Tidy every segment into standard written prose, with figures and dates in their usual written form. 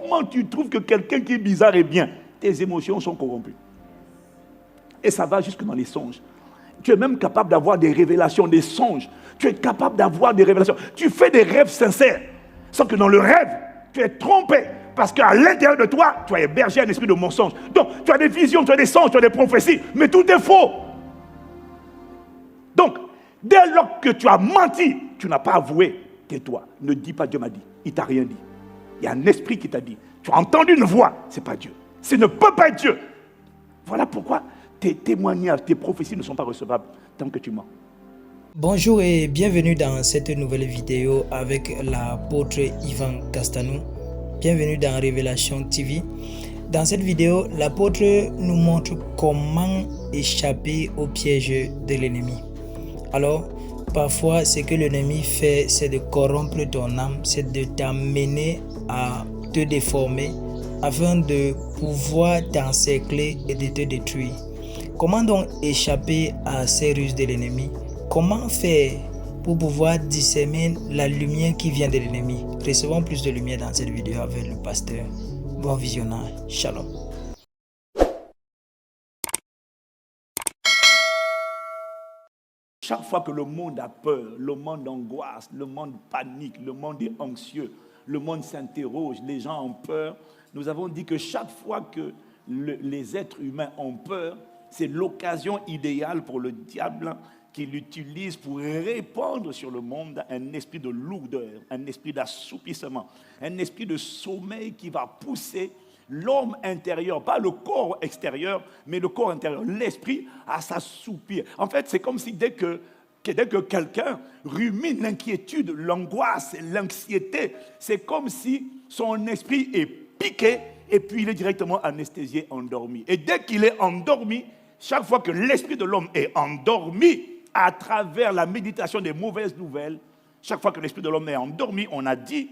Comment tu trouves que quelqu'un qui est bizarre est bien? Tes émotions sont corrompues. Et ça va jusque dans les songes. Tu es même capable d'avoir des révélations, des songes. Tu es capable d'avoir des révélations. Tu fais des rêves sincères. Sauf que dans le rêve, tu es trompé. Parce qu'à l'intérieur de toi, tu as hébergé un esprit de mensonge. Donc, tu as des visions, tu as des songes, tu as des prophéties. Mais tout est faux. Donc, dès lors que tu as menti, tu n'as pas avoué. Tais-toi. Ne dis pas Dieu m'a dit. Il ne t'a rien dit. Il y a un esprit qui t'a dit. Tu as entendu une voix. Ce n'est pas Dieu. Ce ne peut pas être Dieu. Voilà pourquoi tes témoignages, tes prophéties ne sont pas recevables tant que tu mens. Bonjour et bienvenue dans cette nouvelle vidéo avec l'apôtre Ivan Castanou. Bienvenue dans Révélation TV. Dans cette vidéo, l'apôtre nous montre comment échapper au piège de l'ennemi. Alors, parfois, ce que l'ennemi fait, c'est de corrompre ton âme, c'est de t'amener à te déformer afin de pouvoir t'encercler et de te détruire. Comment donc échapper à ces ruses de l'ennemi? Comment faire pour pouvoir discerner la lumière qui vient de l'ennemi? Recevons plus de lumière dans cette vidéo avec le pasteur. Bon visionnage. Shalom. Chaque fois que le monde a peur, le monde angoisse, le monde panique, le monde est anxieux, le monde s'interroge, les gens ont peur, nous avons dit que chaque fois que les êtres humains ont peur, c'est l'occasion idéale pour le diable qui l'utilise pour répandre sur le monde un esprit de lourdeur, un esprit d'assoupissement, un esprit de sommeil qui va pousser l'homme intérieur, pas le corps extérieur, mais le corps intérieur, l'esprit à s'assoupir. En fait, c'est comme si dès que quelqu'un rumine l'inquiétude, l'angoisse, l'anxiété, c'est comme si son esprit est piqué et puis il est directement anesthésié, endormi. Et dès qu'il est endormi, chaque fois que l'esprit de l'homme est endormi à travers la méditation des mauvaises nouvelles, chaque fois que l'esprit de l'homme est endormi, on a dit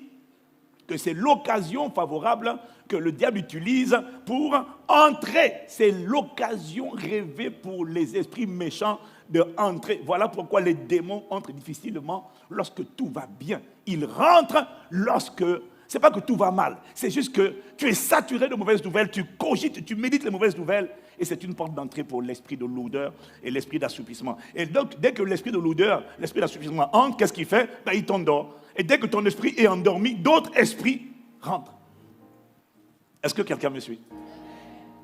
que c'est l'occasion favorable que le diable utilise pour entrer. C'est l'occasion rêvée pour les esprits méchants d'entrer. Voilà pourquoi les démons entrent difficilement lorsque tout va bien. Ils rentrent lorsque... Ce n'est pas que tout va mal, c'est juste que tu es saturé de mauvaises nouvelles, tu cogites, tu médites les mauvaises nouvelles, et c'est une porte d'entrée pour l'esprit de lourdeur et l'esprit d'assoupissement. Et donc, dès que l'esprit de lourdeur, l'esprit d'assoupissement entre, qu'est-ce qu'il fait? Il t'endort. Et dès que ton esprit est endormi, d'autres esprits rentrent. Est-ce que quelqu'un me suit?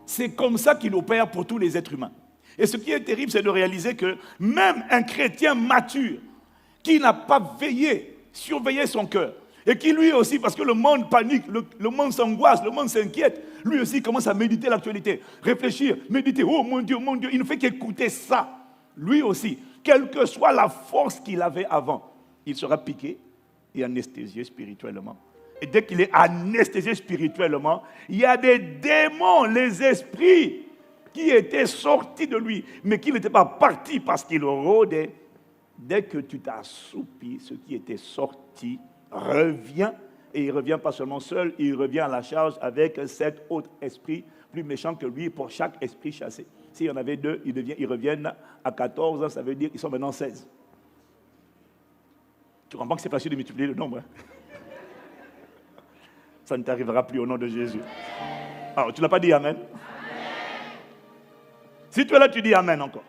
C'est comme ça qu'il opère pour tous les êtres humains. Et ce qui est terrible, c'est de réaliser que même un chrétien mature, qui n'a pas surveillé son cœur, et qui lui aussi, parce que le monde panique, le monde s'angoisse, le monde s'inquiète, lui aussi commence à méditer l'actualité, réfléchir, méditer, oh mon Dieu, il ne fait qu'écouter ça. Lui aussi, quelle que soit la force qu'il avait avant, il sera piqué et anesthésié spirituellement. Et dès qu'il est anesthésié spirituellement, il y a des démons, les esprits qui étaient sortis de lui, mais qui n'étaient pas partis parce qu'ils rôdaient. Dès que tu t'assoupis, ce qui était sorti revient, et il ne revient pas seulement seul, il revient à la charge avec 7 autres esprits plus méchants que lui pour chaque esprit chassé. S'il y en avait 2, ils reviennent à 14, ça veut dire qu'ils sont maintenant 16. Tu comprends que c'est facile de multiplier le nombre, hein? Ça ne t'arrivera plus au nom de Jésus. Alors, tu ne l'as pas dit Amen? Si tu es là, tu dis Amen encore.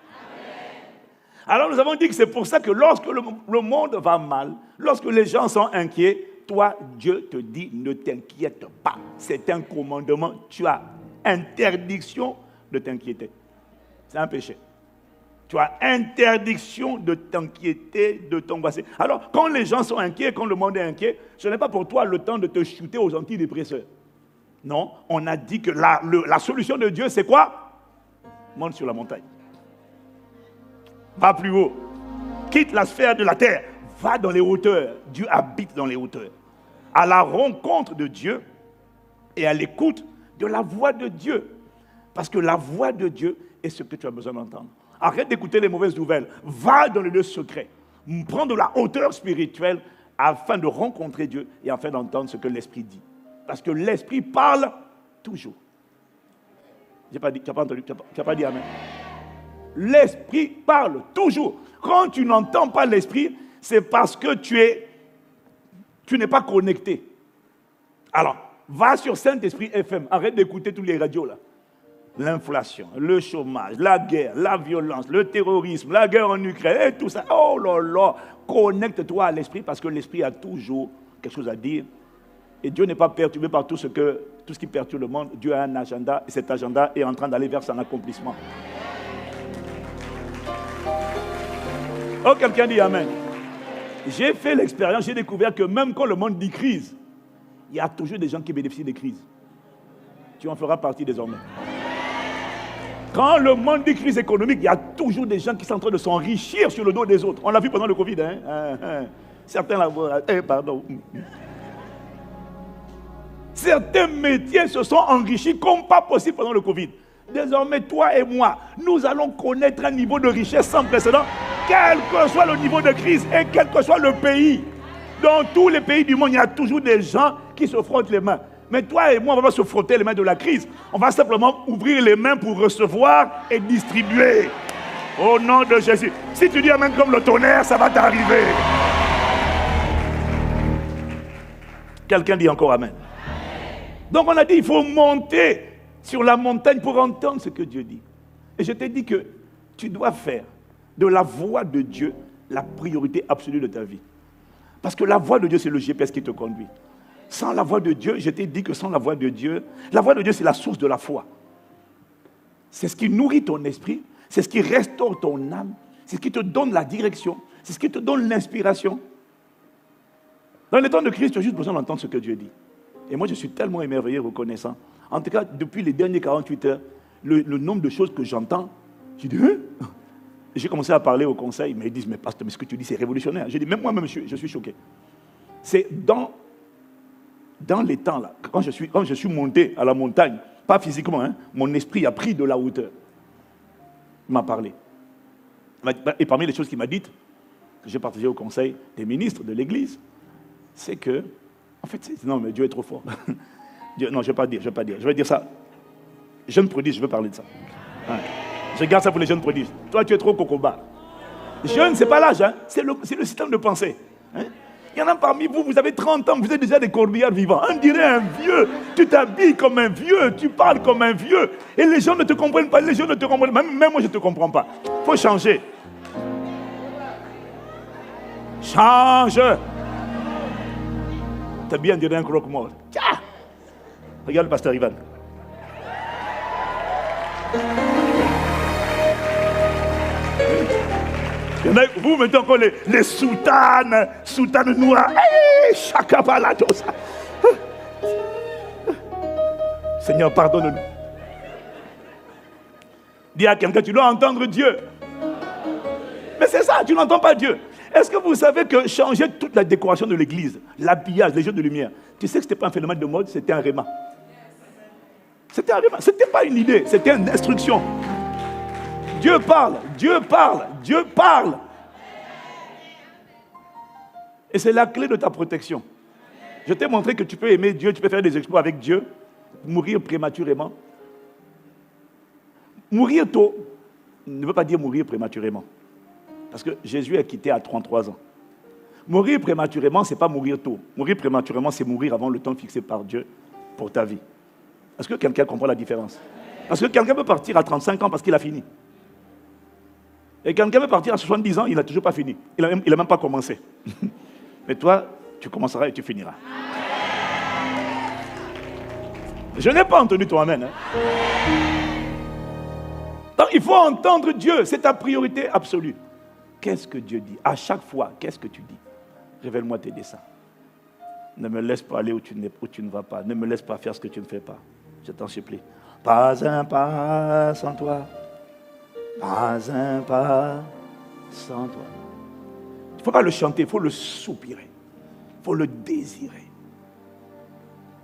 Alors nous avons dit que c'est pour ça que lorsque le monde va mal, lorsque les gens sont inquiets, toi, Dieu te dit, ne t'inquiète pas. C'est un commandement. Tu as interdiction de t'inquiéter. C'est un péché. Tu as interdiction de t'inquiéter, de t'angoisser. Alors, quand les gens sont inquiets, quand le monde est inquiet, ce n'est pas pour toi le temps de te shooter aux antidépresseurs. Non, on a dit que la solution de Dieu, c'est quoi? Monte sur la montagne. Va plus haut. Quitte la sphère de la terre. Va dans les hauteurs. Dieu habite dans les hauteurs. À la rencontre de Dieu et à l'écoute de la voix de Dieu. Parce que la voix de Dieu est ce que tu as besoin d'entendre. Arrête d'écouter les mauvaises nouvelles. Va dans le lieu secret. Prends de la hauteur spirituelle afin de rencontrer Dieu et afin d'entendre ce que l'Esprit dit. Parce que l'Esprit parle toujours. Tu n'as pas entendu, tu n'as pas dit Amen. L'Esprit parle toujours. Quand tu n'entends pas l'Esprit, c'est parce que tu n'es pas connecté. Alors, Va sur Saint-Esprit FM. Arrête d'écouter tous les radios là. L'inflation, le chômage, la guerre, la violence, le terrorisme, la guerre en Ukraine, et tout ça. Oh là là, connecte-toi à l'esprit parce que l'esprit a toujours quelque chose à dire. Et Dieu n'est pas perturbé par tout ce qui perturbe le monde. Dieu a un agenda et cet agenda est en train d'aller vers son accomplissement. Oh, quelqu'un dit Amen. J'ai fait l'expérience, j'ai découvert que même quand le monde dit crise, il y a toujours des gens qui bénéficient des crises. Tu en feras partie désormais. Quand le monde dit crise économique, il y a toujours des gens qui sont en train de s'enrichir sur le dos des autres. On l'a vu pendant le Covid. Certains pardon. Certains métiers se sont enrichis comme pas possible pendant le Covid. Désormais, toi et moi, nous allons connaître un niveau de richesse sans précédent, quel que soit le niveau de crise et quel que soit le pays. Dans tous les pays du monde, il y a toujours des gens qui se frottent les mains. Mais toi et moi, on ne va pas se frotter les mains de la crise. On va simplement ouvrir les mains pour recevoir et distribuer. Au nom de Jésus. Si tu dis Amen comme le tonnerre, ça va t'arriver. Quelqu'un dit encore Amen. Donc on a dit, il faut monter sur la montagne pour entendre ce que Dieu dit. Et je t'ai dit que tu dois faire de la voix de Dieu la priorité absolue de ta vie. Parce que la voix de Dieu, c'est le GPS qui te conduit. Sans la voix de Dieu, je t'ai dit que sans la voix de Dieu, c'est la source de la foi. C'est ce qui nourrit ton esprit, c'est ce qui restaure ton âme, c'est ce qui te donne la direction, c'est ce qui te donne l'inspiration. Dans les temps de crise, tu as juste besoin d'entendre ce que Dieu dit. Et moi, je suis tellement émerveillé, reconnaissant. En tout cas, depuis les dernières 48 heures, le nombre de choses que j'entends, je dis, hein? J'ai commencé à parler au conseil, ils me disent, mais pasteur, mais ce que tu dis, c'est révolutionnaire. J'ai dit, même moi-même, je suis choqué. C'est dans les temps, là, quand je suis monté à la montagne, pas physiquement, hein, mon esprit a pris de la hauteur. Il m'a parlé. Et parmi les choses qu'il m'a dites, que j'ai partagées au conseil des ministres de l'Église, c'est que, en fait, non, mais Dieu est trop fort. Dieu, non, je ne vais pas dire. Je vais dire ça. Jeune prodige, je veux parler de ça. Ouais. Je garde ça pour les jeunes prodiges. Toi, tu es trop cocoba. Jeune, ce n'est pas l'âge, hein, c'est le système de pensée. Hein. Il y en a parmi vous, vous avez 30 ans, vous êtes déjà des corbillards vivants. On dirait un vieux. Tu t'habilles comme un vieux, tu parles comme un vieux. Et les gens ne te comprennent pas, les gens ne te comprennent pas. Même moi, je ne te comprends pas. Il faut changer. Change. T'as bien dit un croque-mort. Regarde le pasteur Ivan. Il y en a, vous mettez encore les soutanes noires. Chaka palatos. Seigneur, pardonne-nous. Dis à quelqu'un, tu dois entendre Dieu. Mais c'est ça, tu n'entends pas Dieu. Est-ce que vous savez que changer toute la décoration de l'église, l'habillage, les jeux de lumière, tu sais que ce n'était pas un phénomène de mode, c'était un réma. C'était un réma, ce n'était pas une idée, c'était une instruction. Dieu parle, Dieu parle, Dieu parle. Et c'est la clé de ta protection. Je t'ai montré que tu peux aimer Dieu, tu peux faire des exploits avec Dieu, mourir prématurément. Mourir tôt ne veut pas dire mourir prématurément. Parce que Jésus est quitté à 33 ans. Mourir prématurément, ce n'est pas mourir tôt. Mourir prématurément, c'est mourir avant le temps fixé par Dieu pour ta vie. Est-ce que quelqu'un comprend la différence? Parce que quelqu'un peut partir à 35 ans parce qu'il a fini. Et quelqu'un peut partir à 70 ans, il n'a toujours pas fini. Il n'a même pas commencé. Mais toi, tu commenceras et tu finiras. Je n'ai pas entendu ton amen. Hein? Donc il faut entendre Dieu, c'est ta priorité absolue. Qu'est-ce que Dieu dit? À chaque fois, qu'est-ce que tu dis? Révèle-moi tes desseins. Ne me laisse pas aller où tu ne vas pas. Ne me laisse pas faire ce que tu ne fais pas. Je t'en supplie. Pas un pas sans toi. Pas un pas sans toi. Il ne faut pas le chanter, il faut le soupirer. Il faut le désirer.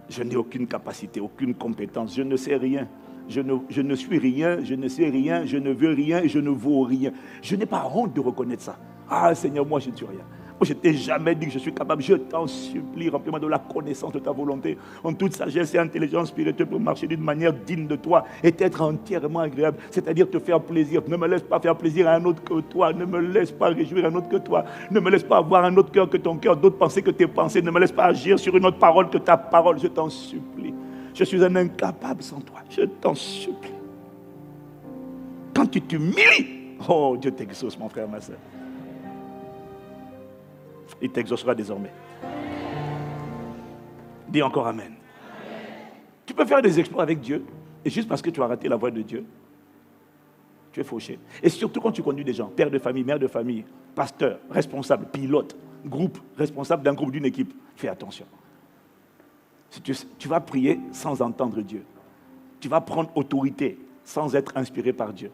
Je n'ai aucune capacité, aucune compétence. Je ne sais rien. Je ne suis rien, je ne sais rien, je ne veux rien et je ne vaux rien. Je n'ai pas honte de reconnaître ça. Ah Seigneur, moi je ne suis rien. Je ne t'ai jamais dit que je suis capable. Je t'en supplie, remplis-moi de la connaissance de ta volonté, en toute sagesse et intelligence spirituelle pour marcher d'une manière digne de toi et être entièrement agréable, c'est-à-dire te faire plaisir. Ne me laisse pas faire plaisir à un autre que toi. Ne me laisse pas réjouir un autre que toi. Ne me laisse pas avoir un autre cœur que ton cœur, d'autres pensées que tes pensées. Ne me laisse pas agir sur une autre parole que ta parole. Je t'en supplie. Je suis un incapable sans toi. Je t'en supplie. Quand tu t'humilies, oh, Dieu t'exauce, mon frère, ma soeur. Il t'exaucera désormais. Dis encore Amen. Amen. Tu peux faire des exploits avec Dieu, et juste parce que tu as raté la voie de Dieu, tu es fauché. Et surtout quand tu conduis des gens, père de famille, mère de famille, pasteur, responsable, pilote, groupe, responsable d'un groupe, d'une équipe, fais attention. Si tu vas prier sans entendre Dieu. Tu vas prendre autorité sans être inspiré par Dieu.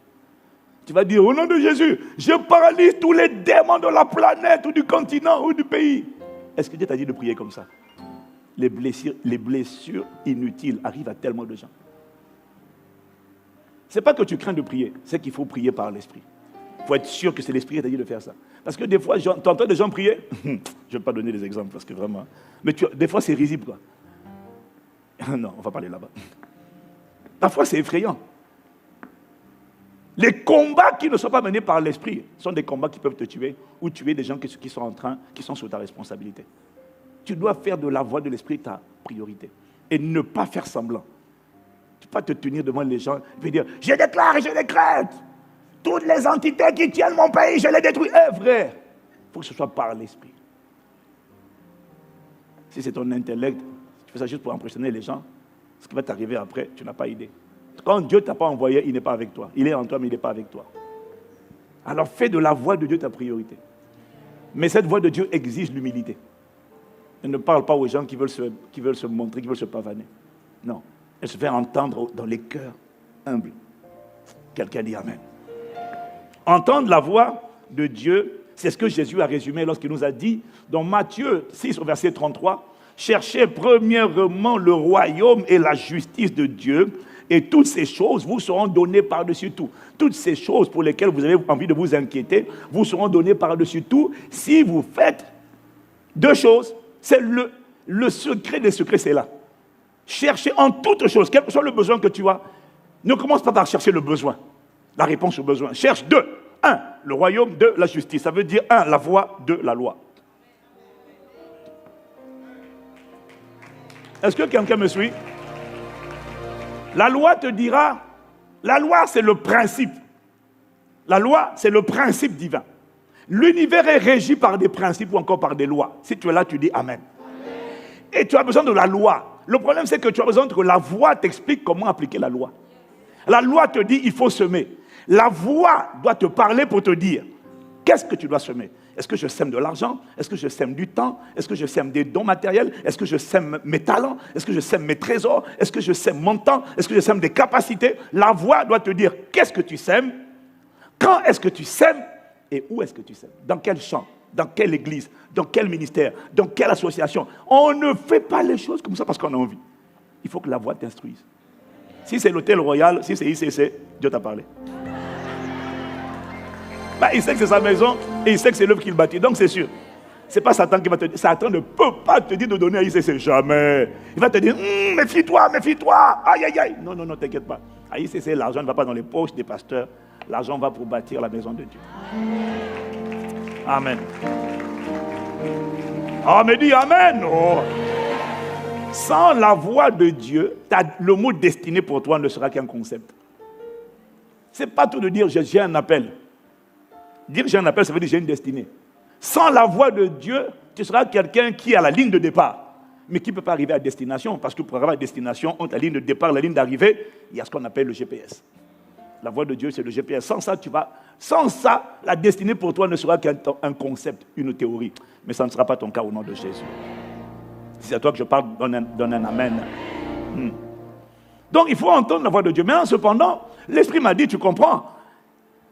Tu vas dire, au nom de Jésus, je paralyse tous les démons de la planète ou du continent ou du pays. Est-ce que Dieu t'a dit de prier comme ça? Les blessures inutiles arrivent à tellement de gens. Ce n'est pas que tu crains de prier, c'est qu'il faut prier par l'esprit. Il faut être sûr que c'est l'esprit qui t'a dit de faire ça. Parce que des fois, tu entends des gens prier. Je ne vais pas donner des exemples parce que vraiment. Mais des fois, c'est risible, quoi. Non, on va parler là-bas. Parfois, c'est effrayant. Les combats qui ne sont pas menés par l'esprit sont des combats qui peuvent te tuer ou tuer des gens qui sont sous ta responsabilité. Tu dois faire de la voie de l'esprit ta priorité et ne pas faire semblant. Tu ne peux pas te tenir devant les gens et dire « Je déclare et je décrète toutes les entités qui tiennent mon pays, je les détruis. » Eh frère, il faut que ce soit par l'esprit. Si c'est ton intellect, tu fais ça juste pour impressionner les gens, ce qui va t'arriver après, tu n'as pas idée. Quand Dieu ne t'a pas envoyé, il n'est pas avec toi. Il est en toi, mais il n'est pas avec toi. Alors fais de la voix de Dieu ta priorité. Mais cette voix de Dieu exige l'humilité. Elle ne parle pas aux gens qui veulent se montrer, qui veulent se pavaner. Non. Elle se fait entendre dans les cœurs humbles. Quelqu'un dit Amen. Entendre la voix de Dieu, c'est ce que Jésus a résumé lorsqu'il nous a dit, dans Matthieu 6, au verset 33, « Cherchez premièrement le royaume et la justice de Dieu, et toutes ces choses vous seront données par-dessus tout. » Toutes ces choses pour lesquelles vous avez envie de vous inquiéter, vous seront données par-dessus tout si vous faites deux choses. C'est le secret des secrets, c'est là. Cherchez en toutes choses, quel que soit le besoin que tu as. Ne commence pas par chercher le besoin, la réponse au besoin. Cherche deux. Un, le royaume, deux, la justice. Ça veut dire un, la voie, deux, la loi. Est-ce que quelqu'un me suit? La loi te dira, la loi c'est le principe. La loi c'est le principe divin. L'univers est régi par des principes ou encore par des lois. Si tu es là, tu dis Amen. Et tu as besoin de la loi. Le problème c'est que tu as besoin que la voix t'explique comment appliquer la loi. La loi te dit il faut semer. La voix doit te parler pour te dire qu'est-ce que tu dois semer. Est-ce que je sème de l'argent? Est-ce que je sème du temps? Est-ce que je sème des dons matériels? Est-ce que je sème mes talents? Est-ce que je sème mes trésors? Est-ce que je sème mon temps? Est-ce que je sème des capacités? La voix doit te dire qu'est-ce que tu sèmes? Quand est-ce que tu sèmes? Et où est-ce que tu sèmes? Dans quel champ? Dans quelle église? Dans quel ministère? Dans quelle association? On ne fait pas les choses comme ça parce qu'on a envie. Il faut que la voix t'instruise. Si c'est l'hôtel royal, si c'est ICC, Dieu t'a parlé. Il sait que c'est sa maison et il sait que c'est l'œuvre qu'il bâtit. Donc c'est sûr. Ce n'est pas Satan qui va te dire. Satan ne peut pas te dire de donner à ICC. Jamais. Il va te dire, méfie-toi, méfie-toi. Aïe, aïe, aïe. Non, t'inquiète pas. À ICC, l'argent ne va pas dans les poches des pasteurs. L'argent va pour bâtir la maison de Dieu. Amen. Ah, mais dis Amen. Oh. Sans la voix de Dieu, le mot destiné pour toi ne sera qu'un concept. Ce n'est pas tout de dire j'ai un appel. Dire j'ai un appel, ça veut dire j'ai une destinée. Sans la voix de Dieu, tu seras quelqu'un qui est à la ligne de départ, mais qui ne peut pas arriver à destination, parce que pour arriver à destination, entre la ligne de départ et la ligne d'arrivée, il y a ce qu'on appelle le GPS. La voix de Dieu, c'est le GPS. Sans ça, la destinée pour toi ne sera qu'un concept, une théorie. Mais ça ne sera pas ton cas au nom de Jésus. Si c'est à toi que je parle, donne un amen. Donc il faut entendre la voix de Dieu. Mais cependant, l'Esprit m'a dit, tu comprends,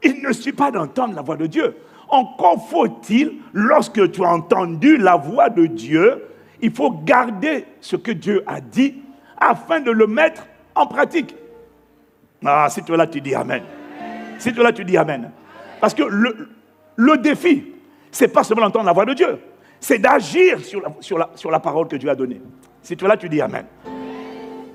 il ne suffit pas d'entendre la voix de Dieu. Encore faut-il, lorsque tu as entendu la voix de Dieu, il faut garder ce que Dieu a dit afin de le mettre en pratique. Ah, si tu es là, tu dis Amen. Si tu es là, tu dis Amen. Parce que le défi, c'est pas seulement d'entendre la voix de Dieu, c'est d'agir sur la parole que Dieu a donnée. Si tu es là, tu dis Amen.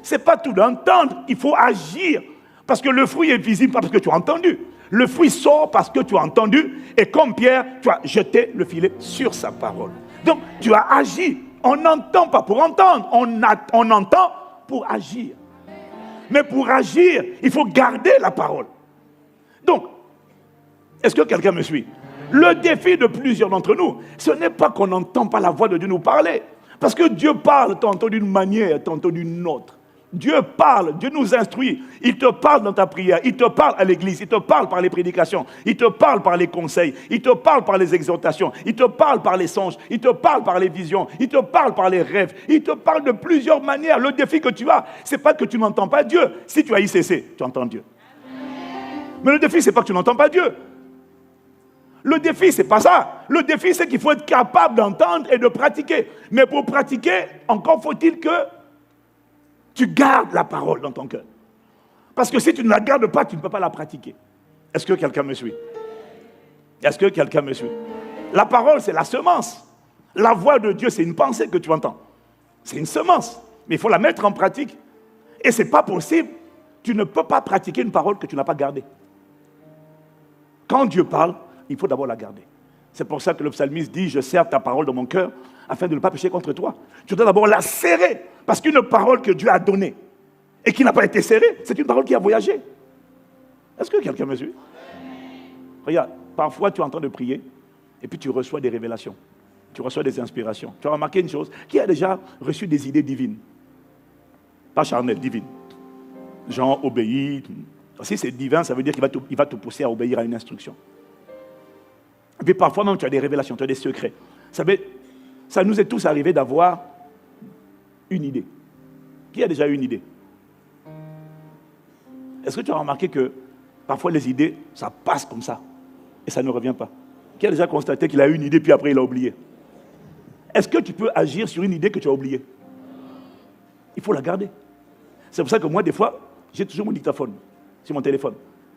C'est pas tout d'entendre, il faut agir. Parce que le fruit est visible pas parce que tu as entendu. Le fruit sort parce que tu as entendu. Et comme Pierre, tu as jeté le filet sur sa parole. Donc, tu as agi. On n'entend pas pour entendre. On entend pour agir. Mais pour agir, il faut garder la parole. Donc, est-ce que quelqu'un me suit? Le défi de plusieurs d'entre nous, ce n'est pas qu'on n'entend pas la voix de Dieu nous parler. Parce que Dieu parle tantôt d'une manière, tantôt d'une autre. Dieu parle, Dieu nous instruit. Il te parle dans ta prière, il te parle à l'église, il te parle par les prédications, il te parle par les conseils, il te parle par les exhortations, il te parle par les songes, il te parle par les visions, il te parle par les rêves, il te parle de plusieurs manières. Le défi que tu as, ce n'est pas que tu n'entends pas Dieu. Si tu as ICC, tu entends Dieu. Mais le défi, ce n'est pas que tu n'entends pas Dieu. Le défi, ce n'est pas ça. Le défi, c'est qu'il faut être capable d'entendre et de pratiquer. Mais pour pratiquer, encore faut-il que tu gardes la parole dans ton cœur. Parce que si tu ne la gardes pas, tu ne peux pas la pratiquer. Est-ce que quelqu'un me suit? Est-ce que quelqu'un me suit? La parole, c'est la semence. La voix de Dieu, c'est une pensée que tu entends. C'est une semence. Mais il faut la mettre en pratique. Et ce n'est pas possible. Tu ne peux pas pratiquer une parole que tu n'as pas gardée. Quand Dieu parle, il faut d'abord la garder. C'est pour ça que le psalmiste dit « Je serre ta parole dans mon cœur afin de ne pas pécher contre toi. » Tu dois d'abord la serrer. Parce qu'une parole que Dieu a donnée et qui n'a pas été serrée, c'est une parole qui a voyagé. Est-ce que quelqu'un me suit? Regarde, parfois tu es en train de prier et puis tu reçois des révélations. Tu reçois des inspirations. Tu as remarqué une chose, qui a déjà reçu des idées divines? Pas charnelles, divines. Genre, obéir. Si c'est divin, ça veut dire qu'il va te pousser à obéir à une instruction. Et puis parfois même, tu as des révélations, tu as des secrets. Ça nous est tous arrivé d'avoir une idée. Qui a déjà eu une idée? Est-ce que tu as remarqué que parfois les idées, ça passe comme ça et ça ne revient pas? Qui a déjà constaté qu'il a eu une idée puis après il a oublié? Est-ce que tu peux agir sur une idée que tu as oubliée? Il faut la garder. C'est pour ça que moi, des fois, j'ai toujours mon dictaphone sur mon téléphone.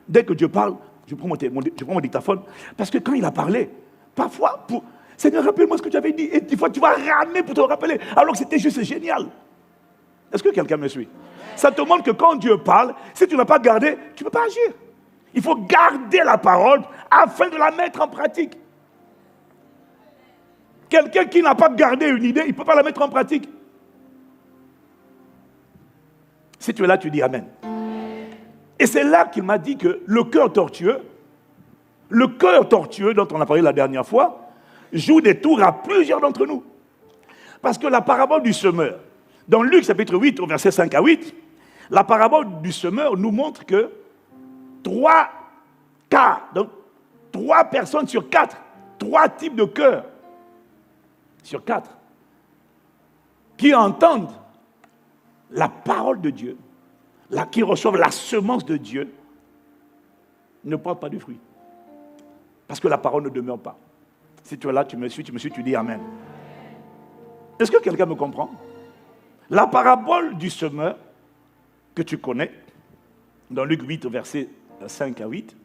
Dès que Dieu parle, je prends mon dictaphone. Parce que quand il a parlé, parfois, Seigneur, rappelle-moi ce que tu avais dit. Et des fois, tu vas ramener pour te rappeler. Alors que c'était juste génial. Est-ce que quelqu'un me suit? Ça te montre que quand Dieu parle, si tu ne l'as pas gardé, tu ne peux pas agir. Il faut garder la parole afin de la mettre en pratique. Quelqu'un qui n'a pas gardé une idée, il ne peut pas la mettre en pratique. Si tu es là, tu dis Amen. Et c'est là qu'il m'a dit que le cœur tortueux dont on a parlé la dernière fois, joue des tours à plusieurs d'entre nous. Parce que la parabole du semeur, dans Luc chapitre 8, au verset 5 à 8, la parabole du semeur nous montre que 3 cas, donc 3 personnes sur 4, 3 types de cœurs sur 4, qui entendent la parole de Dieu, qui reçoivent la semence de Dieu, ne portent pas de fruit. Parce que la parole ne demeure pas. Si tu es là, tu me suis, tu dis Amen. Est-ce que quelqu'un me comprend? La parabole du semeur, que tu connais, dans Luc 8, verset 5 à 8,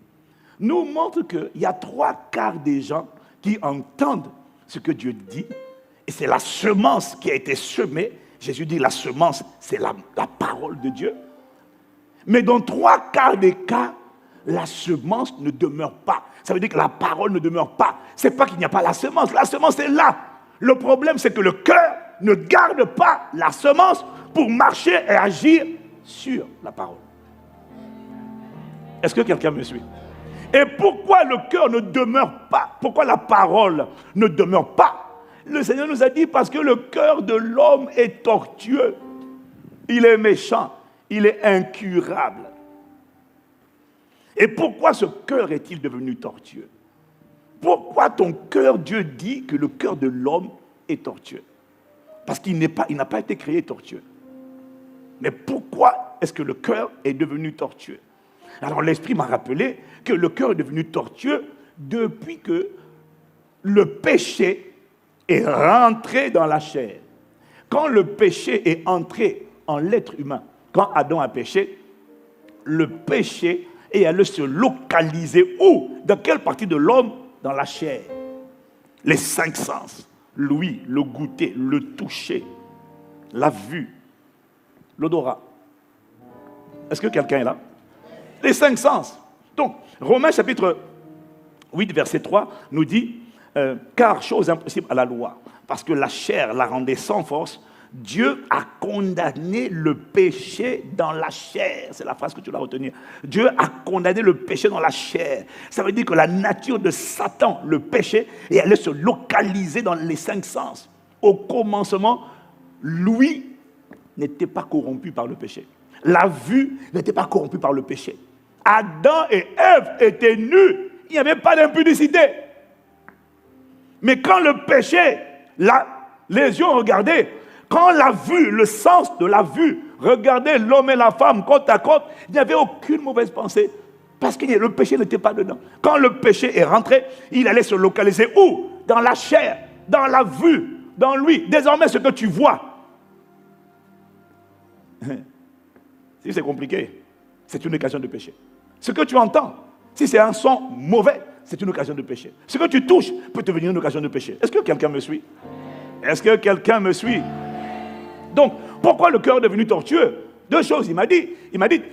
nous montre qu'il y a 3 quarts des gens qui entendent ce que Dieu dit, et c'est la semence qui a été semée. Jésus dit la semence, c'est la parole de Dieu. Mais dans 3 quarts des cas, la semence ne demeure pas. Ça veut dire que la parole ne demeure pas. Ce n'est pas qu'il n'y a pas la semence est là. Le problème, c'est que le cœur ne garde pas la semence pour marcher et agir sur la parole. Est-ce que quelqu'un me suit? Et pourquoi le cœur ne demeure pas? Pourquoi la parole ne demeure pas? Le Seigneur nous a dit parce que le cœur de l'homme est tortueux. Il est méchant. Il est incurable. Et pourquoi ce cœur est-il devenu tortueux? Pourquoi ton cœur, Dieu dit que le cœur de l'homme est tortueux? Parce qu'il n'a pas été créé tortueux. Mais pourquoi est-ce que le cœur est devenu tortueux? Alors l'Esprit m'a rappelé que le cœur est devenu tortueux depuis que le péché est rentré dans la chair. Quand le péché est entré en l'être humain, quand Adam a péché, le péché est allé se localiser où? Dans quelle partie de l'homme? Dans la chair. Les 5 sens. L'ouïe, le goûter, le toucher, la vue, l'odorat. Est-ce que quelqu'un est là? Les 5 sens. Donc, Romains chapitre 8, verset 3 nous dit car chose impossible à la loi, parce que la chair la rendait sans force, Dieu a condamné le péché dans la chair. C'est la phrase que tu dois retenir. Dieu a condamné le péché dans la chair. Ça veut dire que la nature de Satan, le péché, et elle se localiser dans les 5 sens. Au commencement, l'ouïe n'était pas corrompu par le péché. La vue n'était pas corrompue par le péché. Adam et Ève étaient nus. Il n'y avait pas d'impudicité. Mais quand le péché, les yeux ont regardé, quand la vue, le sens de la vue, regardait l'homme et la femme côte à côte, il n'y avait aucune mauvaise pensée. Parce que le péché n'était pas dedans. Quand le péché est rentré, il allait se localiser où? Dans la chair, dans la vue, dans lui. Désormais, ce que tu vois, si c'est compliqué, c'est une occasion de péché. Ce que tu entends, si c'est un son mauvais, c'est une occasion de péché. Ce que tu touches peut devenir une occasion de péché. Est-ce que quelqu'un me suit? Est-ce que quelqu'un me suit? Donc, pourquoi le cœur est devenu tortueux? 2 choses, il m'a dit,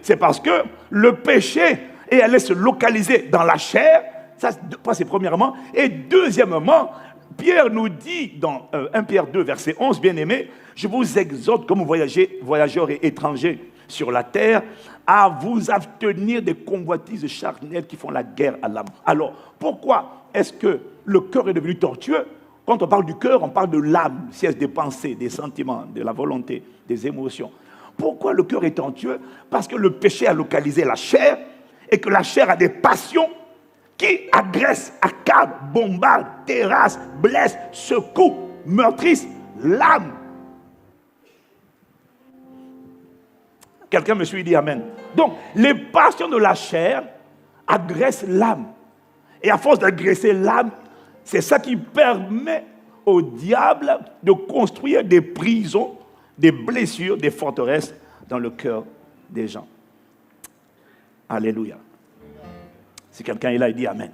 c'est parce que le péché est allé se localiser dans la chair, ça c'est premièrement, et deuxièmement, Pierre nous dit dans 1 Pierre 2, verset 11, bien-aimés, je vous exhorte comme voyageurs et étrangers sur la terre, à vous abstenir des convoitises charnelles qui font la guerre à l'âme. Alors, pourquoi est-ce que le cœur est devenu tortueux? Quand on parle du cœur, on parle de l'âme, siège des pensées, des sentiments, de la volonté, des émotions. Pourquoi le cœur est tortueux? Parce que le péché a localisé la chair et que la chair a des passions qui agressent, accablent, bombardent, terrassent, blessent, secouent, meurtrissent l'âme. Quelqu'un me suit, dit Amen. Donc, les passions de la chair agressent l'âme. Et à force d'agresser l'âme, c'est ça qui permet au diable de construire des prisons, des blessures, des forteresses dans le cœur des gens. Alléluia. Si quelqu'un est là, il dit Amen.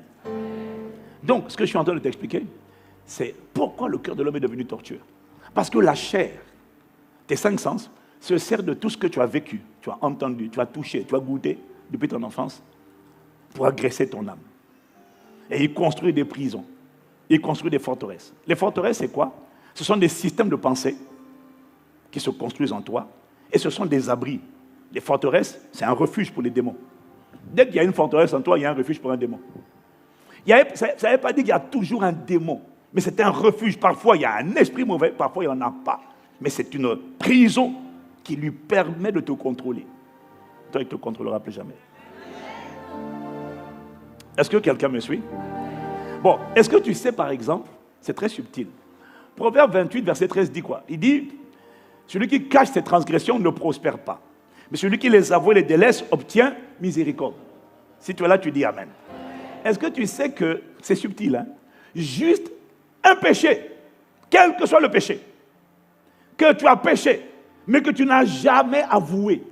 Donc, ce que je suis en train de t'expliquer, c'est pourquoi le cœur de l'homme est devenu tortueux. Parce que la chair, tes 5 sens, se sert de tout ce que tu as vécu, tu as entendu, tu as touché, tu as goûté depuis ton enfance pour agresser ton âme. Et il construit des prisons, il construit des forteresses. Les forteresses, c'est quoi? Ce sont des systèmes de pensée qui se construisent en toi et ce sont des abris. Les forteresses, c'est un refuge pour les démons. Dès qu'il y a une forteresse en toi, il y a un refuge pour un démon. Ça ne veut pas dire qu'il y a toujours un démon, mais c'est un refuge. Parfois, il y a un esprit mauvais, parfois, il n'y en a pas. Mais c'est une prison qui lui permet de te contrôler. Toi, il ne te contrôlera plus jamais. Est-ce que quelqu'un me suit? Bon, est-ce que tu sais, par exemple, c'est très subtil. Proverbe 28, verset 13 dit quoi? Il dit, celui qui cache ses transgressions ne prospère pas. Mais celui qui les avoue et les délaisse obtient miséricorde. Si tu es là, tu dis Amen. Est-ce que tu sais que c'est subtil, hein? Juste un péché, quel que soit le péché, que tu as péché, mais que tu n'as jamais avoué,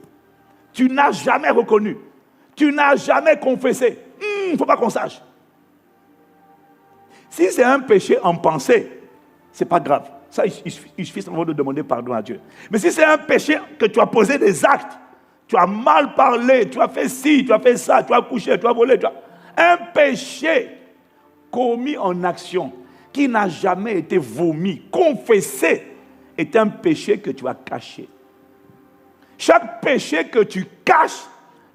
tu n'as jamais reconnu, tu n'as jamais confessé. Il ne faut pas qu'on sache. Si c'est un péché en pensée, ce n'est pas grave. Ça, il suffit simplement de demander pardon à Dieu. Mais si c'est un péché que tu as posé des actes, tu as mal parlé, tu as fait ci, tu as fait ça, tu as couché, tu as volé, un péché commis en action qui n'a jamais été vomi, confessé, est un péché que tu as caché. Chaque péché que tu caches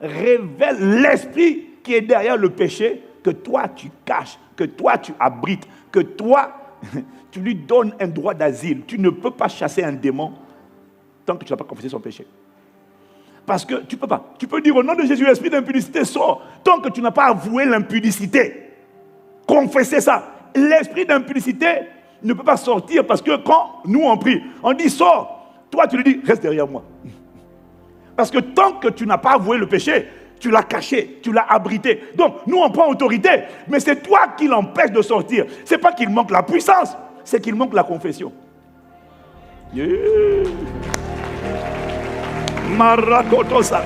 révèle l'esprit qui est derrière le péché que toi tu caches, que toi tu abrites, que toi tu lui donnes un droit d'asile. Tu ne peux pas chasser un démon tant que tu n'as pas confessé son péché. Parce que tu ne peux pas. Tu peux dire au nom de Jésus, l'esprit d'impudicité sort. Tant que tu n'as pas avoué l'impudicité, confessez ça. L'esprit d'impudicité ne peut pas sortir parce que quand nous on prie, on dit sors. Toi tu lui dis reste derrière moi. Parce que tant que tu n'as pas avoué le péché, tu l'as caché, tu l'as abrité. Donc nous on prend autorité, mais c'est toi qui l'empêches de sortir. Ce n'est pas qu'il manque la puissance, c'est qu'il manque la confession. Yeah. Marakotosa.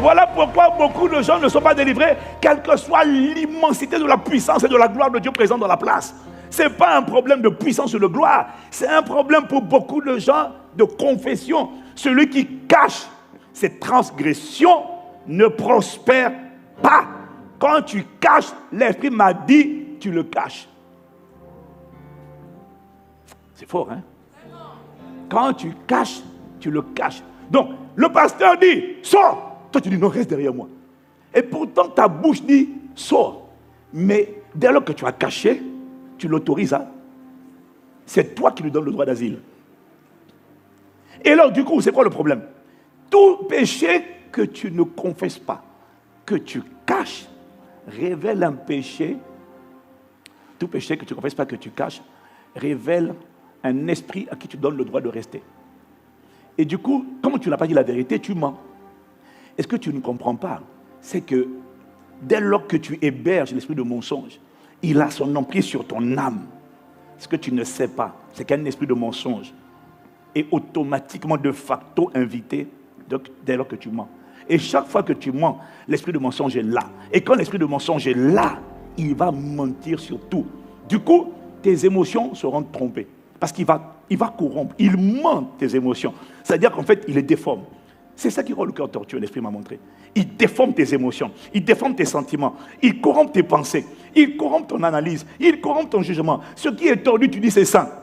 Voilà pourquoi beaucoup de gens ne sont pas délivrés, quelle que soit l'immensité de la puissance et de la gloire de Dieu présente dans la place. Ce n'est pas un problème de puissance ou de gloire. C'est un problème pour beaucoup de gens de confession. Celui qui cache ses transgressions ne prospère pas. Quand tu caches, l'Esprit m'a dit, tu le caches. C'est fort, hein? Quand tu caches, tu le caches. Donc, le pasteur dit, sors. Toi, tu dis, non, reste derrière moi. Et pourtant, ta bouche dit, sors. Mais dès lors que tu as caché, tu l'autorises. Hein? C'est toi qui lui donnes le droit d'asile. Et alors, du coup, c'est quoi le problème? Tout péché que tu ne confesses pas, que tu caches, révèle un péché. Tout péché que tu ne confesses pas, que tu caches, révèle un esprit à qui tu donnes le droit de rester. Et du coup, comme tu n'as pas dit la vérité, tu mens. Et ce que tu ne comprends pas, c'est que dès lors que tu héberges l'esprit de mensonge, il a son emprise sur ton âme. Ce que tu ne sais pas, c'est qu'un esprit de mensonge est automatiquement de facto invité dès lors que tu mens. Et chaque fois que tu mens, l'esprit de mensonge est là. Et quand l'esprit de mensonge est là, il va mentir sur tout. Du coup, tes émotions seront trompées. Parce qu'il va corrompre, il ment tes émotions. C'est-à-dire qu'en fait, il les déforme. C'est ça qui rend le cœur tortueux, l'esprit m'a montré. Il déforme tes émotions, il déforme tes sentiments, il corrompt tes pensées, il corrompt ton analyse, il corrompt ton jugement. Ce qui est tordu, tu dis c'est ça.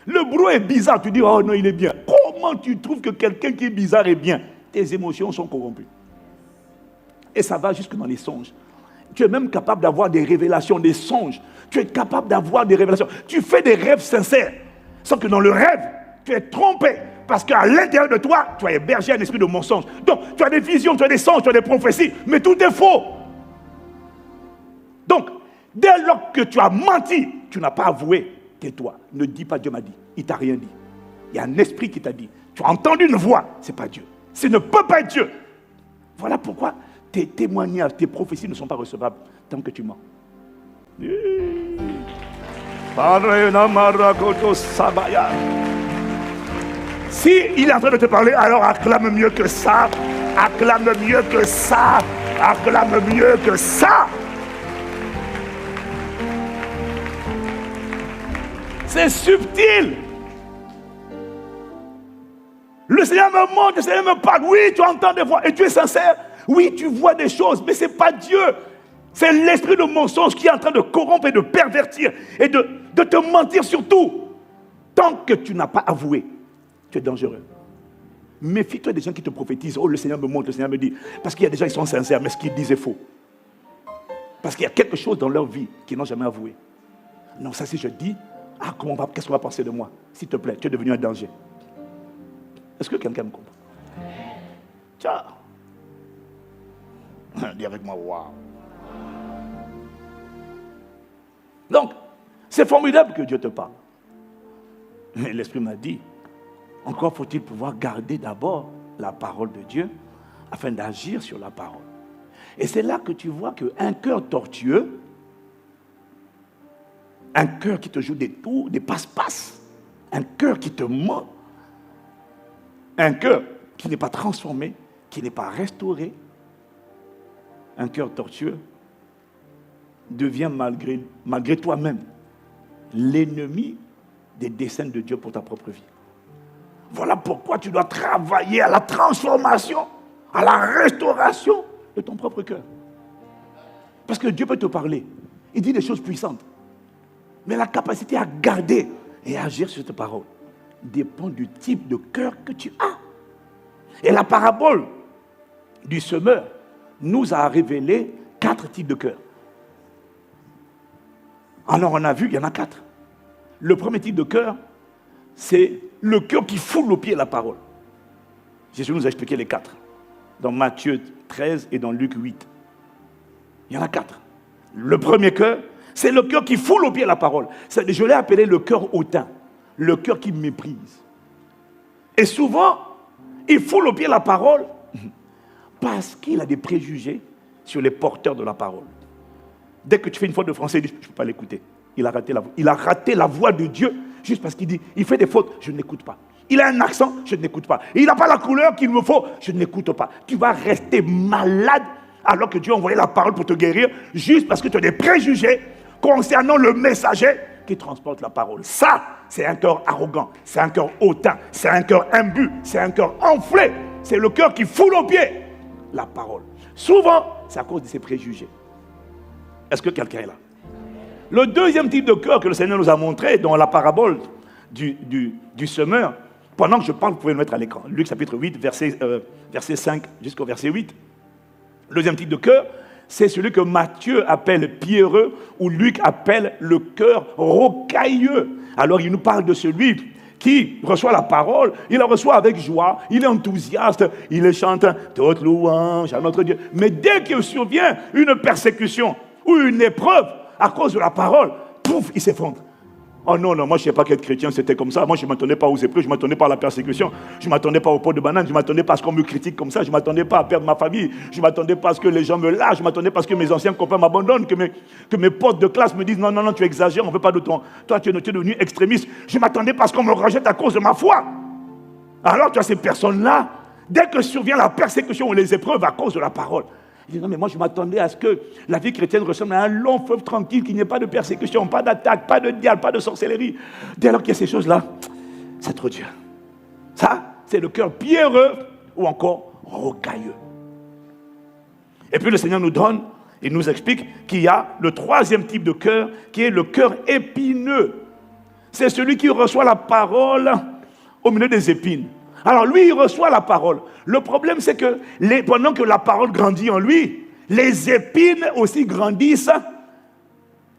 Le boulot est bizarre, tu dis oh non, il est bien. Comment tu trouves que quelqu'un qui est bizarre est bien? Tes émotions sont corrompues. Et ça va jusque dans les songes. Tu es même capable d'avoir des révélations, des songes. Tu es capable d'avoir des révélations. Tu fais des rêves sincères. Sauf que dans le rêve, tu es trompé. Parce qu'à l'intérieur de toi, tu as hébergé un esprit de mensonge. Donc, tu as des visions, tu as des songes, tu as des prophéties. Mais tout est faux. Donc, dès lors que tu as menti, tu n'as pas avoué, tais-toi. Ne dis pas Dieu m'a dit. Il ne t'a rien dit. Il y a un esprit qui t'a dit. Tu as entendu une voix. Ce n'est pas Dieu. Ce ne peut pas être Dieu. Voilà pourquoi tes témoignages, tes prophéties ne sont pas recevables tant que tu mens. Si il est en train de te parler, alors acclame mieux que ça. Acclame mieux que ça. Acclame mieux que ça. C'est subtil. Le Seigneur me montre, le Seigneur me parle. Oui, tu entends des voix et tu es sincère. Oui, tu vois des choses, mais ce n'est pas Dieu. C'est l'esprit de mensonge qui est en train de corrompre et de pervertir et de te mentir sur tout. Tant que tu n'as pas avoué, tu es dangereux. Méfie-toi des gens qui te prophétisent. Oh, le Seigneur me montre, le Seigneur me dit. Parce qu'il y a des gens qui sont sincères, mais ce qu'ils disent est faux. Parce qu'il y a quelque chose dans leur vie qu'ils n'ont jamais avoué. Non, ça si je dis, qu'est-ce qu'on va penser de moi? S'il te plaît, tu es devenu un danger. Est-ce que quelqu'un me comprend? Tiens. Dis avec moi, waouh. Donc, c'est formidable que Dieu te parle. Mais l'Esprit m'a dit, encore faut-il pouvoir garder d'abord la parole de Dieu afin d'agir sur la parole. Et c'est là que tu vois qu'un cœur tortueux, un cœur qui te joue des tours, des passe-passe, un cœur qui te ment, un cœur qui n'est pas transformé, qui n'est pas restauré, un cœur tortueux devient malgré toi-même l'ennemi des desseins de Dieu pour ta propre vie. Voilà pourquoi tu dois travailler à la transformation, à la restauration de ton propre cœur. Parce que Dieu peut te parler. Il dit des choses puissantes. Mais la capacité à garder et à agir sur cette parole dépend du type de cœur que tu as. Et la parabole du semeur nous a révélé 4 types de cœurs. Alors on a vu, il y en a 4. Le premier type de cœur, c'est le cœur qui foule aux pieds la parole. Jésus nous a expliqué les 4. Dans Matthieu 13 et dans Luc 8. Il y en a 4. Le premier cœur, c'est le cœur qui foule aux pieds la parole. Je l'ai appelé le cœur hautain. Le cœur qui méprise. Et souvent, il foule aux pieds la parole parce qu'il a des préjugés sur les porteurs de la parole. Dès que tu fais une faute de français, il dit, je ne peux pas l'écouter. Il a raté la voix de Dieu juste parce qu'il dit, il fait des fautes, je ne l'écoute pas. Il a un accent, je ne l'écoute pas. Il n'a pas la couleur qu'il me faut, je ne l'écoute pas. Tu vas rester malade alors que Dieu a envoyé la parole pour te guérir juste parce que tu as des préjugés concernant le messager qui transporte la parole. Ça, c'est un cœur arrogant, c'est un cœur hautain, c'est un cœur imbu, c'est un cœur enflé. C'est le cœur qui foule aux pieds la parole. Souvent, c'est à cause de ses préjugés. Est-ce que quelqu'un est là? Le deuxième type de cœur que le Seigneur nous a montré dans la parabole du semeur, pendant que je parle, vous pouvez le mettre à l'écran. Luc chapitre 8, verset 5 jusqu'au verset 8. Le deuxième type de cœur, c'est celui que Matthieu appelle pierreux ou Luc appelle le cœur rocailleux. Alors il nous parle de celui qui reçoit la parole, il la reçoit avec joie, il est enthousiaste, il chante toute louange à notre Dieu. Mais dès qu'il survient une persécution ou une épreuve à cause de la parole, pouf, il s'effondre. Oh non, moi je ne sais pas qu'être chrétien c'était comme ça. Moi je ne m'attendais pas aux épreuves, je ne m'attendais pas à la persécution, je ne m'attendais pas au pot de banane, je ne m'attendais pas à ce qu'on me critique comme ça, je ne m'attendais pas à perdre ma famille, je ne m'attendais pas à ce que les gens me lâchent, je ne m'attendais pas à ce que mes anciens copains m'abandonnent, que mes potes de classe me disent non, tu exagères, on ne veut pas de toi, tu es devenu extrémiste. Je ne m'attendais pas à ce qu'on me rejette à cause de ma foi. Alors tu as ces personnes-là, dès que survient la persécution ou les épreuves à cause de la parole, il dit non, mais moi je m'attendais à ce que la vie chrétienne ressemble à un long fleuve tranquille, qu'il n'y ait pas de persécution, pas d'attaque, pas de diable, pas de sorcellerie. Dès lors qu'il y a ces choses-là, c'est trop dur. Ça, c'est le cœur pierreux ou encore rocailleux. Et puis le Seigneur nous donne, il nous explique qu'il y a le troisième type de cœur, qui est le cœur épineux. C'est celui qui reçoit la parole au milieu des épines. Alors lui, il reçoit la parole. Le problème, c'est que pendant que la parole grandit en lui, les épines aussi grandissent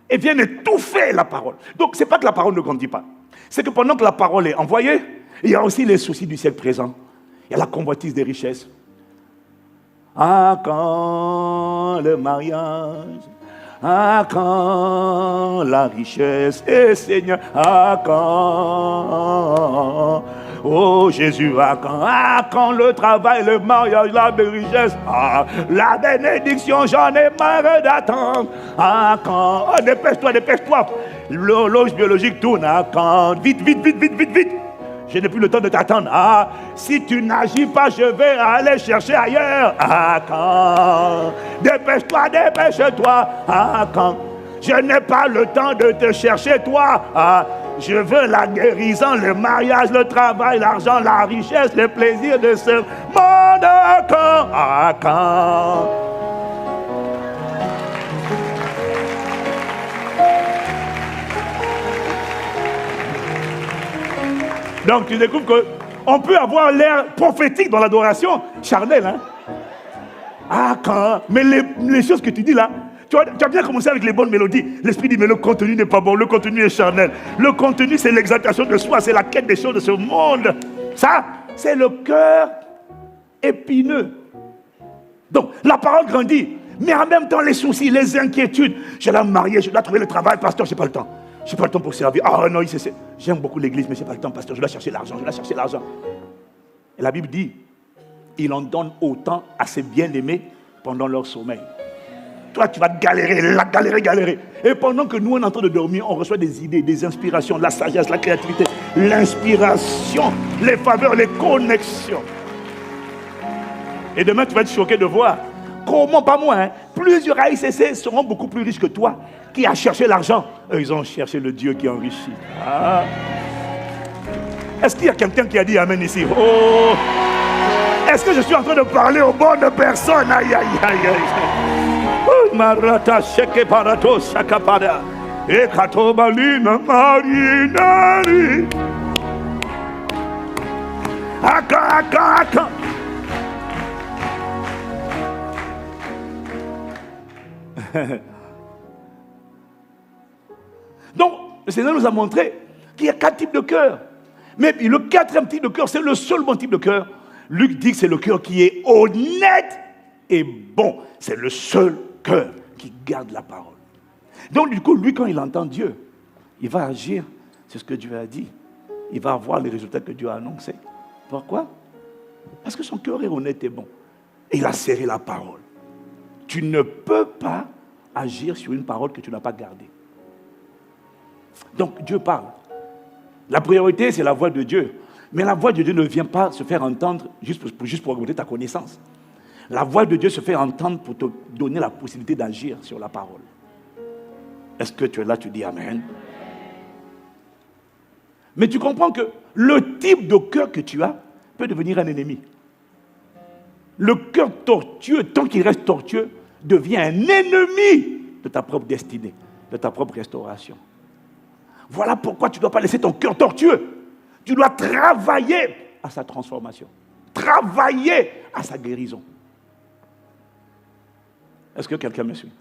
et viennent étouffer la parole. Donc, ce n'est pas que la parole ne grandit pas. C'est que pendant que la parole est envoyée, il y a aussi les soucis du siècle présent. Il y a la convoitise des richesses. Ah, quand le mariage, ah, quand la richesse, et Seigneur, ah, quand... Oh Jésus, ah quand le travail, le mariage, la belle richesse, ah, la bénédiction, j'en ai marre d'attendre. Ah quand, oh, dépêche-toi, l'horloge biologique tourne, ah quand, vite. Je n'ai plus le temps de t'attendre. Ah, si tu n'agis pas, je vais aller chercher ailleurs. Ah quand, dépêche-toi. Ah quand, je n'ai pas le temps de te chercher toi. Ah, je veux la guérison, le mariage, le travail, l'argent, la richesse, le plaisir de ce monde. Quand. Donc tu découvres qu'on peut avoir l'air prophétique dans l'adoration charnelle. Hein? Ah quand. Mais les choses que tu dis là, tu as bien commencé avec les bonnes mélodies. L'esprit dit, mais le contenu n'est pas bon, le contenu est charnel. Le contenu, c'est l'exaltation de soi, c'est la quête des choses de ce monde. Ça, c'est le cœur épineux. Donc, la parole grandit, mais en même temps, les soucis, les inquiétudes. Je dois me marier, je dois trouver le travail, pasteur, je n'ai pas le temps. Je n'ai pas le temps pour servir. Ah non, j'aime beaucoup l'église, mais je n'ai pas le temps, pasteur, je dois chercher l'argent, Et la Bible dit, il en donne autant à ses bien-aimés pendant leur sommeil. Toi, tu vas galérer. Et pendant que nous, on est en train de dormir, on reçoit des idées, des inspirations, la sagesse, la créativité, l'inspiration, les faveurs, les connexions. Et demain, tu vas être choqué de voir comment, pas moi, hein, plusieurs AICC seront beaucoup plus riches que toi, qui a cherché l'argent. Eux, ils ont cherché le Dieu qui enrichit. Ah. Est-ce qu'il y a quelqu'un qui a dit Amen ici? Oh! Est-ce que je suis en train de parler aux bonnes personnes? Aïe. Marata sheke parato shakapada e katobalina marinari aka. Donc le Seigneur nous a montré qu'il y a 4 types de cœur. Mais le 4e type de cœur, c'est le seul bon type de cœur. Luc dit que c'est le cœur qui est honnête et bon. C'est le seul cœur qui garde la parole. Donc du coup, lui, quand il entend Dieu, il va agir sur ce que Dieu a dit. Il va avoir les résultats que Dieu a annoncés. Pourquoi? Parce que son cœur est honnête et bon. Et il a serré la parole. Tu ne peux pas agir sur une parole que tu n'as pas gardée. Donc Dieu parle. La priorité, c'est la voix de Dieu. Mais la voix de Dieu ne vient pas se faire entendre juste pour augmenter ta connaissance. La voix de Dieu se fait entendre pour te donner la possibilité d'agir sur la parole. Est-ce que tu es là, tu dis Amen? Mais tu comprends que le type de cœur que tu as peut devenir un ennemi. Le cœur tortueux, tant qu'il reste tortueux, devient un ennemi de ta propre destinée, de ta propre restauration. Voilà pourquoi tu ne dois pas laisser ton cœur tortueux. Tu dois travailler à sa transformation. Travailler à sa guérison. Est-ce que quelqu'un me suit?